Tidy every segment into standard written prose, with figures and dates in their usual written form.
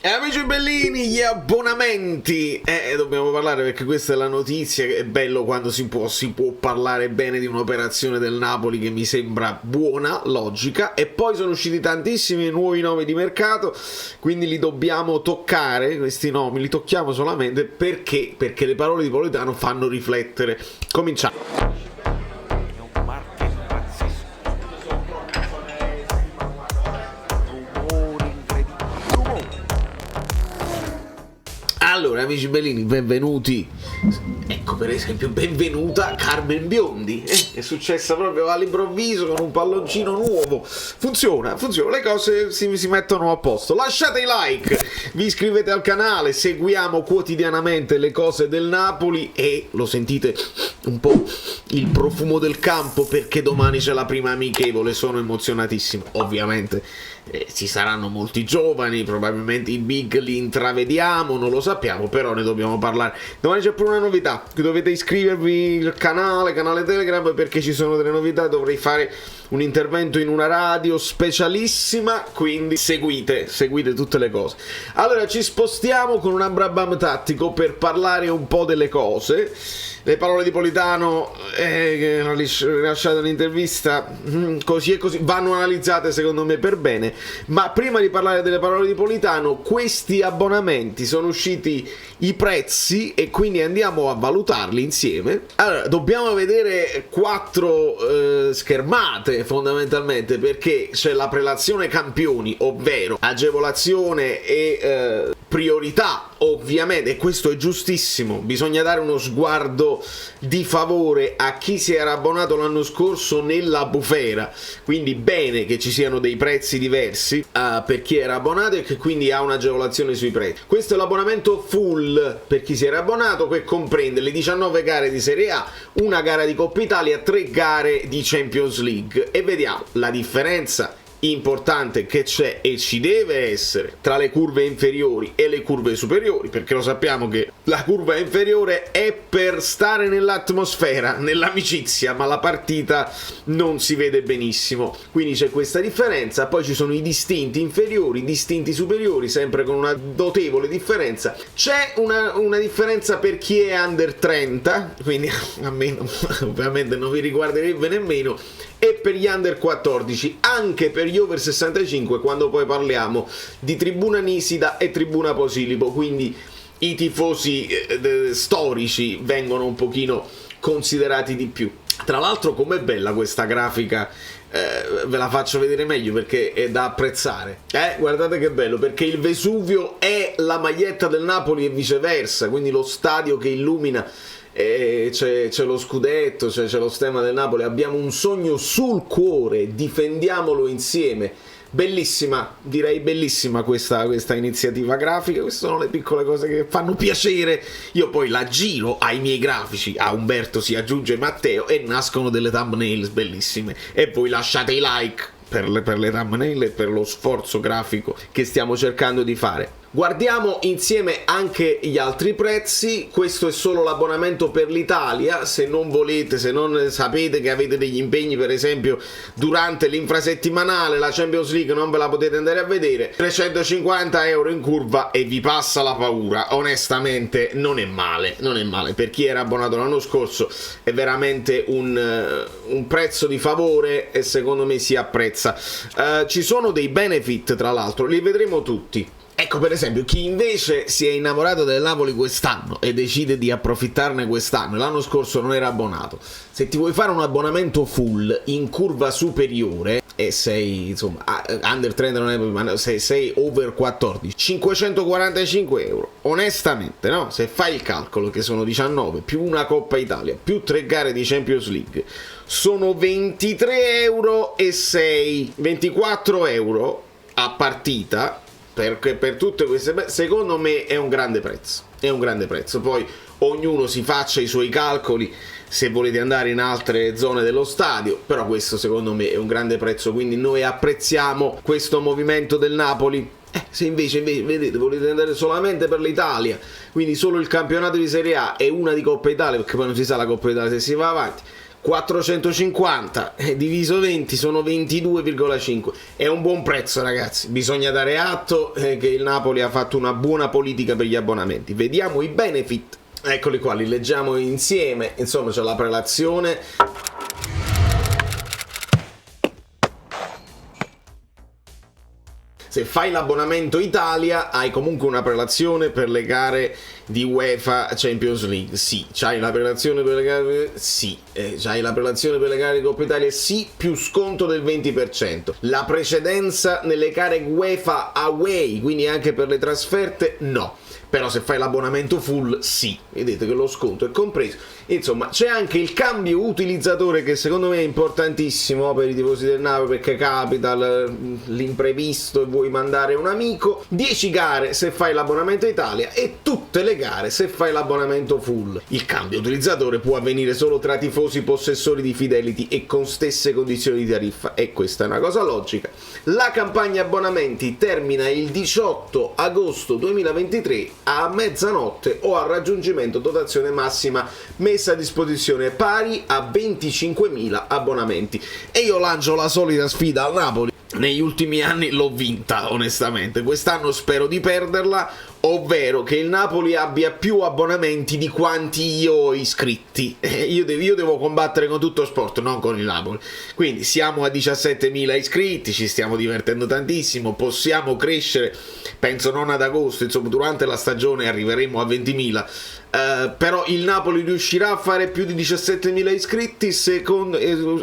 Amici bellini, gli abbonamenti, dobbiamo parlare perché questa è la notizia. È bello quando si può parlare bene di un'operazione del Napoli che mi sembra buona, logica, e poi sono usciti tantissimi nuovi nomi di mercato, quindi li dobbiamo toccare, questi nomi li tocchiamo solamente perché le parole di Politano fanno riflettere. Cominciamo. Allora, amici bellini, benvenuti. Ecco, per esempio, benvenuta Carmen Biondi. È successa proprio all'improvviso con un palloncino nuovo. Funziona, le cose si mettono a posto. Lasciate i like, vi iscrivete al canale, seguiamo quotidianamente le cose del Napoli e lo sentite un po' il profumo del campo perché domani c'è la prima amichevole. Sono emozionatissimo, ovviamente. Ci saranno molti giovani, probabilmente i big li intravediamo, non lo sappiamo, però ne dobbiamo parlare. Domani c'è pure una novità, dovete iscrivervi al canale Telegram perché ci sono delle novità. Dovrei fare un intervento in una radio specialissima, quindi seguite tutte le cose. Allora ci spostiamo con un Abrabam tattico per parlare un po' delle cose. Le parole di Politano che ha rilasciato un'intervista così e così vanno analizzate secondo me per bene, ma prima di parlare delle parole di Politano, questi abbonamenti sono usciti i prezzi e quindi andiamo a valutarli insieme. Allora, dobbiamo vedere 4 schermate fondamentalmente, perché c'è la prelazione campioni, ovvero agevolazione e priorità, ovviamente, e questo è giustissimo. Bisogna dare uno sguardo di favore a chi si era abbonato l'anno scorso nella bufera, quindi bene che ci siano dei prezzi diversi per chi era abbonato e che quindi ha un'agevolazione sui prezzi. Questo è l'abbonamento full per chi si era abbonato, che comprende le 19 gare di Serie A, una gara di Coppa Italia, 3 gare di Champions League, e vediamo la differenza importante che c'è e ci deve essere tra le curve inferiori e le curve superiori, perché lo sappiamo che la curva inferiore è per stare nell'atmosfera, nell'amicizia, ma la partita non si vede benissimo, quindi c'è questa differenza. Poi ci sono i distinti inferiori, i distinti superiori, sempre con una notevole differenza. C'è una differenza per chi è under 30, quindi a me ovviamente non vi riguarderebbe nemmeno, e per gli under 14, anche per gli over 65 quando poi parliamo di Tribuna Nisida e Tribuna Posilipo, quindi i tifosi storici vengono un pochino considerati di più. Tra l'altro, com'è bella questa grafica, ve la faccio vedere meglio perché è da apprezzare. Guardate che bello, perché il Vesuvio è la maglietta del Napoli e viceversa, quindi lo stadio che illumina. C'è lo scudetto, c'è lo stemma del Napoli. Abbiamo un sogno sul cuore, difendiamolo insieme. Bellissima, direi bellissima questa iniziativa grafica. Queste sono le piccole cose che fanno piacere. Io poi la giro ai miei grafici, a Umberto si aggiunge Matteo, e nascono delle thumbnails bellissime. E poi lasciate i like per le thumbnail e per lo sforzo grafico che stiamo cercando di fare. Guardiamo insieme anche gli altri prezzi. Questo è solo l'abbonamento per l'Italia. Se non volete, se non sapete che avete degli impegni, per esempio durante l'infrasettimanale, la Champions League, non ve la potete andare a vedere, 350 euro in curva e vi passa la paura. Onestamente non è male, per chi era abbonato l'anno scorso è veramente un prezzo di favore e secondo me si apprezza. Ci sono dei benefit, tra l'altro, li vedremo tutti. Ecco, per esempio, chi invece si è innamorato del Napoli quest'anno e decide di approfittarne quest'anno, l'anno scorso non era abbonato, se ti vuoi fare un abbonamento full in curva superiore e sei, insomma, under 30 non è, ma sei over 14, 545 euro, onestamente, no? Se fai il calcolo che sono 19 più una Coppa Italia più 3 gare di Champions League, sono 23 euro e 24 euro a partita. Perché per tutte queste, secondo me è un grande prezzo. Poi ognuno si faccia i suoi calcoli se volete andare in altre zone dello stadio, però questo secondo me è un grande prezzo, quindi noi apprezziamo questo movimento del Napoli. Se invece vedete, volete andare solamente per l'Italia, quindi solo il campionato di Serie A e una di Coppa Italia, perché poi non si sa la Coppa Italia se si va avanti, 450 diviso 20 sono 22,5. È un buon prezzo, ragazzi, bisogna dare atto che il Napoli ha fatto una buona politica per gli abbonamenti. Vediamo i benefit, eccoli qua, li leggiamo insieme. Insomma, c'è la prelazione. Se fai l'abbonamento Italia hai comunque una prelazione per le gare di UEFA Champions League, sì. C'hai la prelazione per le gare, sì. C'hai la prelazione per le gare di Coppa Italia, sì, più sconto del 20%. La precedenza nelle gare UEFA Away, quindi anche per le trasferte, no. Però se fai l'abbonamento full, sì. Vedete che lo sconto è compreso. Insomma, c'è anche il cambio utilizzatore, che secondo me è importantissimo per i tifosi del Napoli, perché capita l'imprevisto e vuoi mandare un amico. 10 gare se fai l'abbonamento Italia e tutte le gare se fai l'abbonamento full. Il cambio utilizzatore può avvenire solo tra tifosi possessori di Fidelity e con stesse condizioni di tariffa, e questa è una cosa logica. La campagna abbonamenti termina il 18 agosto 2023 a mezzanotte o al raggiungimento dotazione massima messa a disposizione pari a 25.000 abbonamenti. E io lancio la solita sfida al Napoli. Negli ultimi anni l'ho vinta, onestamente. Quest'anno spero di perderla, ovvero che il Napoli abbia più abbonamenti di quanti io ho iscritti. Io devo combattere con tutto sport, non con il Napoli. Quindi siamo a 17.000 iscritti, ci stiamo divertendo tantissimo, possiamo crescere, penso non ad agosto, insomma durante la stagione arriveremo a 20.000. Però il Napoli riuscirà a fare più di 17.000 iscritti,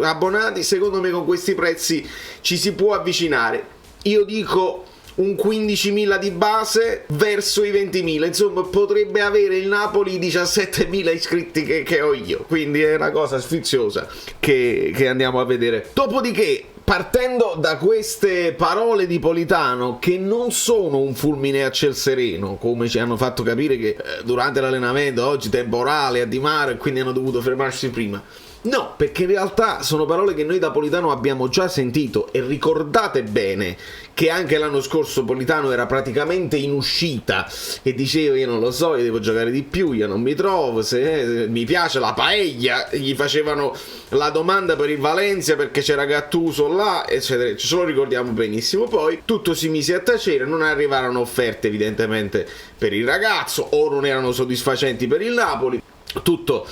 abbonati. Secondo me con questi prezzi ci si può avvicinare. Io dico un 15.000 di base verso i 20.000, insomma potrebbe avere il Napoli i 17.000 iscritti che ho io, quindi è una cosa sfiziosa che andiamo a vedere. Dopodiché, partendo da queste parole di Politano, che non sono un fulmine a ciel sereno, come ci hanno fatto capire che durante l'allenamento oggi temporale a Di Maio e quindi hanno dovuto fermarsi prima. No, perché in realtà sono parole che noi da Politano abbiamo già sentito, e ricordate bene che anche l'anno scorso Politano era praticamente in uscita e diceva: io non lo so, io devo giocare di più, io non mi trovo, se mi piace la paella, gli facevano la domanda per il Valencia perché c'era Gattuso là, eccetera, ce lo ricordiamo benissimo. Poi tutto si mise a tacere, non arrivarono offerte evidentemente per il ragazzo, o non erano soddisfacenti per il Napoli. Tutto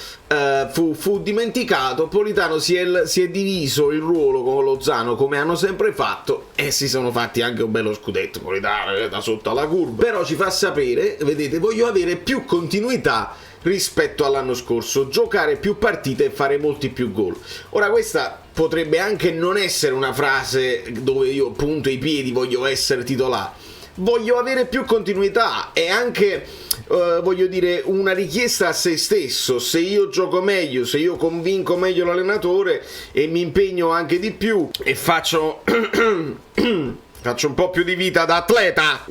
fu dimenticato. Politano si è diviso il ruolo con Lozano, come hanno sempre fatto, e si sono fatti anche un bello scudetto. Politano da sotto alla curva, però ci fa sapere: vedete, voglio avere più continuità rispetto all'anno scorso, giocare più partite e fare molti più gol. Ora, questa potrebbe anche non essere una frase dove io punto i piedi, voglio essere titolare. Voglio avere più continuità, e anche voglio dire, una richiesta a se stesso. Se io gioco meglio, se io convinco meglio l'allenatore e mi impegno anche di più e faccio faccio un po' più di vita da atleta,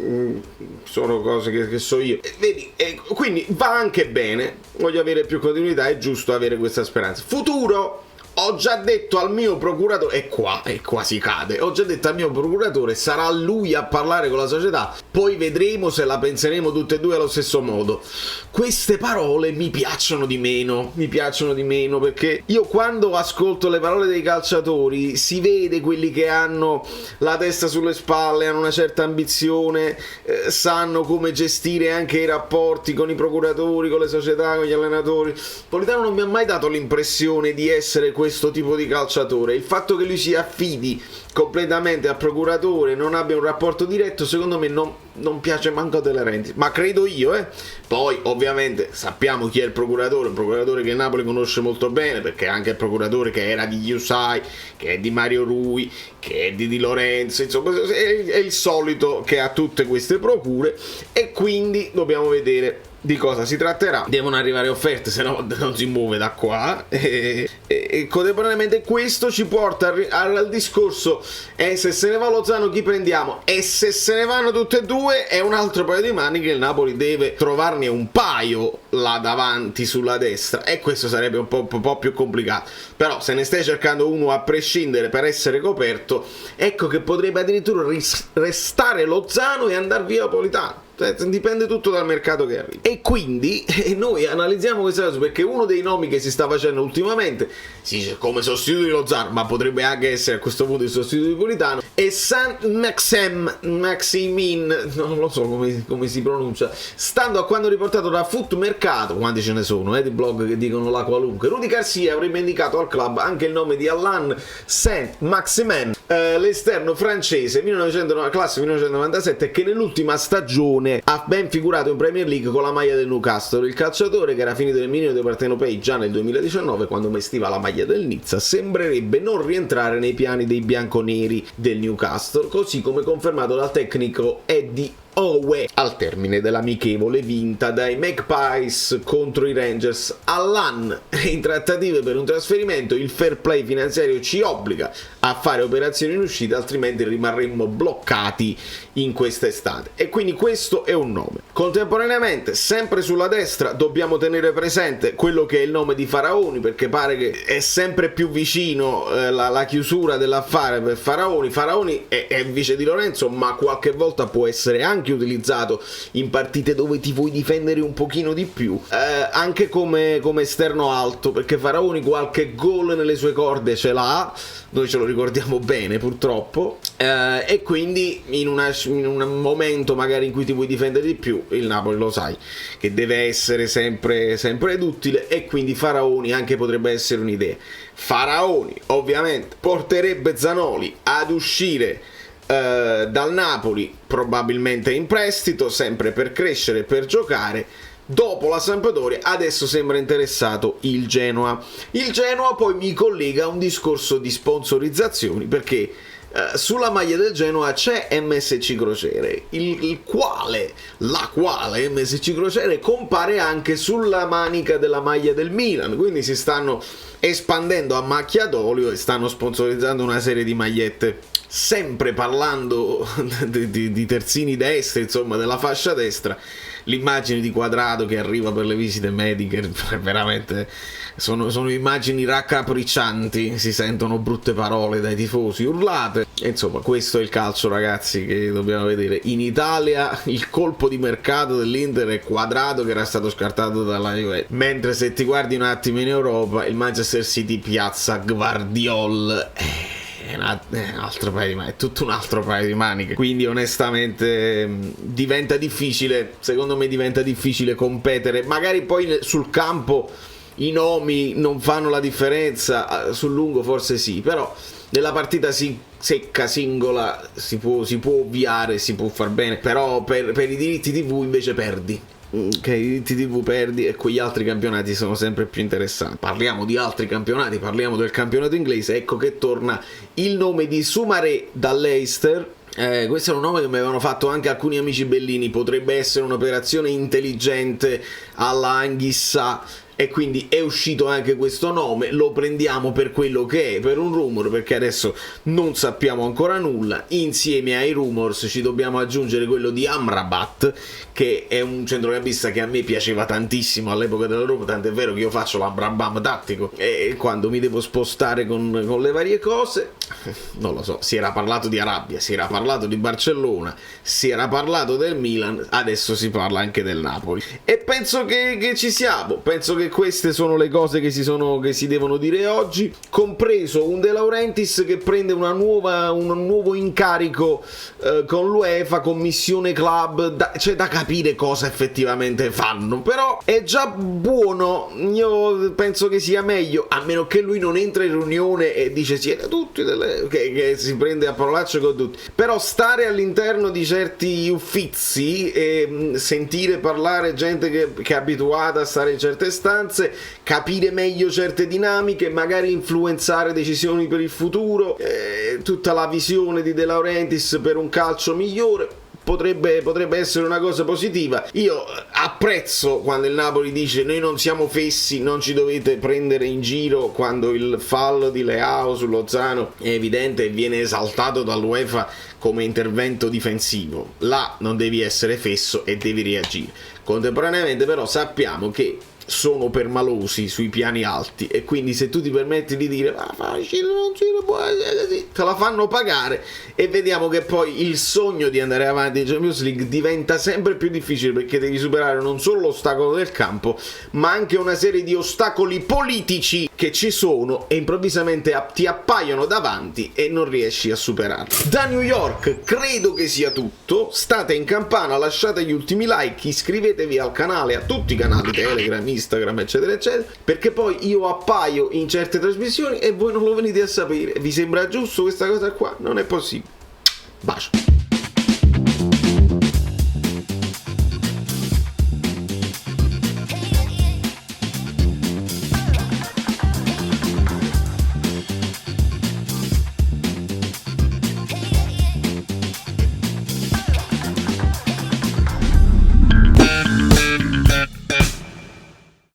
sono cose che so io, vedi, quindi va anche bene. Voglio avere più continuità, è giusto avere questa speranza. Futuro: ho già detto al mio procuratore, e qua si cade, ho già detto al mio procuratore, sarà lui a parlare con la società, poi vedremo se la penseremo tutte e due allo stesso modo. Queste parole mi piacciono di meno, perché io quando ascolto le parole dei calciatori si vede quelli che hanno la testa sulle spalle, hanno una certa ambizione, sanno come gestire anche i rapporti con i procuratori, con le società, con gli allenatori. Politano non mi ha mai dato l'impressione di essere questo tipo di calciatore. Il fatto che lui si affidi completamente al procuratore, non abbia un rapporto diretto, secondo me non piace manco a De Laurentiis, ma credo io. Poi ovviamente sappiamo chi è il procuratore, un procuratore che il Napoli conosce molto bene, perché è anche il procuratore che era di Yusai, che è di Mario Rui, che è di Lorenzo, insomma è il solito che ha tutte queste procure, e quindi dobbiamo vedere di cosa si tratterà. Devono arrivare offerte, se no non si muove da qua, e contemporaneamente questo ci porta al discorso: se se ne va Lozano chi prendiamo? E se se ne vanno tutte e due è un altro paio di maniche, il Napoli deve trovarne un paio là davanti sulla destra, e questo sarebbe un po' più complicato. Però se ne stai cercando uno a prescindere per essere coperto, ecco che potrebbe addirittura restare Lozano e andar via Politano. dipende tutto dal mercato che arriva. E quindi noi analizziamo questa cosa perché uno dei nomi che si sta facendo ultimamente, si dice come sostituto di Lozano, ma potrebbe anche essere a questo punto il sostituto di Politano, è Maximin, non lo so come si pronuncia, stando a quanto riportato da Foot Mercato, quanti ce ne sono, di blog che dicono la qualunque. Rudy Garcia avrebbe indicato al club anche il nome di Alain Saint-Maximin, l'esterno francese classe 1997, che nell'ultima stagione ha ben figurato in Premier League con la maglia del Newcastle. Il calciatore, che era finito nel mirino dei partenopei già nel 2019 quando vestiva la maglia del Nizza, sembrerebbe non rientrare nei piani dei bianconeri del Newcastle, così come confermato dal tecnico Eddie Howe al termine dell'amichevole vinta dai Magpies contro i Rangers. Alain è in trattative per un trasferimento, il fair play finanziario ci obbliga a fare operazioni in uscita, altrimenti rimarremmo bloccati in quest'estate, e quindi questo è un nome. Contemporaneamente, sempre sulla destra, dobbiamo tenere presente quello che è il nome di Faraoni, perché pare che è sempre più vicino la chiusura dell'affare per Faraoni. Faraoni è vice di Lorenzo, ma qualche volta può essere anche utilizzato in partite dove ti vuoi difendere un pochino di più, anche come esterno alto, perché Faraoni qualche gol nelle sue corde ce l'ha, noi ce lo ricordiamo bene purtroppo, e quindi in un momento magari in cui ti vuoi difendere di più, il Napoli lo sai che deve essere sempre duttile, e quindi Faraoni anche potrebbe essere un'idea. Faraoni ovviamente porterebbe Zanoli ad uscire dal Napoli, probabilmente in prestito, sempre per crescere, per giocare. Dopo la Sampdoria adesso sembra interessato il Genoa. Il Genoa poi mi collega a un discorso di sponsorizzazioni, perché sulla maglia del Genoa c'è MSC Crociere, la quale MSC Crociere compare anche sulla manica della maglia del Milan, quindi si stanno espandendo a macchia d'olio e stanno sponsorizzando una serie di magliette. Sempre parlando di terzini destri, insomma della fascia destra, l'immagine di Quadrato che arriva per le visite mediche, veramente sono immagini raccapriccianti, si sentono brutte parole dai tifosi, urlate. E insomma, questo è il calcio, ragazzi, che dobbiamo vedere. In Italia il colpo di mercato dell'Inter è Quadrato, che era stato scartato dalla Juventus, mentre se ti guardi un attimo in Europa, il Manchester City piazza Gvardiol, è un altro paio di maniche, è tutto un altro paio di maniche. Quindi onestamente diventa difficile, secondo me diventa difficile competere. Magari poi sul campo i nomi non fanno la differenza, sul lungo forse sì, però nella partita secca, singola, si può ovviare, si può far bene. Però per i diritti TV invece perdi. Ok, i diritti TV perdi, e quegli altri campionati sono sempre più interessanti. Parliamo di altri campionati, parliamo del campionato inglese. Ecco che torna il nome di Soumaré dall'Leicester. Questo è un nome che mi avevano fatto anche alcuni amici bellini. Potrebbe essere un'operazione intelligente alla Anghissà, e quindi è uscito anche questo nome. Lo prendiamo per quello che è, per un rumor, perché adesso non sappiamo ancora nulla. Insieme ai rumors ci dobbiamo aggiungere quello di Amrabat, che è un centrocampista che a me piaceva tantissimo all'epoca della Roma, tant'è vero che io faccio l'Amrabat tattico, e quando mi devo spostare con le varie cose, non lo so, si era parlato di Arabia, si era parlato di Barcellona, si era parlato del Milan, adesso si parla anche del Napoli, e penso che ci siamo. Penso che queste sono le cose che si devono dire oggi, compreso un De Laurentiis che prende un nuovo incarico con l'UEFA, commissione club, c'è da capire cosa effettivamente fanno, però è già buono. Io penso che sia meglio, a meno che lui non entra in riunione e dice siete tutti che si prende a parolacce con tutti, però stare all'interno di certi uffizi e sentire parlare gente che è abituata a stare in certe stanze, capire meglio certe dinamiche, magari influenzare decisioni per il futuro, tutta la visione di De Laurentiis per un calcio migliore potrebbe essere una cosa positiva. Io apprezzo quando il Napoli dice noi non siamo fessi, non ci dovete prendere in giro, quando il fallo di Leao su Lozano è evidente e viene esaltato dall'UEFA come intervento difensivo. Là non devi essere fesso e devi reagire. Contemporaneamente però sappiamo che sono permalosi sui piani alti, e quindi se tu ti permetti di dire ma facile, non ci può essere così, te la fanno pagare, e vediamo che poi il sogno di andare avanti in Champions League diventa sempre più difficile, perché devi superare non solo l'ostacolo del campo ma anche una serie di ostacoli politici che ci sono e improvvisamente ti appaiono davanti e non riesci a superarli. Da New York credo che sia tutto. State in campana, lasciate gli ultimi like, iscrivetevi al canale, a tutti i canali Telegram, Instagram eccetera eccetera, perché poi io appaio in certe trasmissioni e voi non lo venite a sapere. Vi sembra giusto questa cosa qua? Non è possibile. Bacio.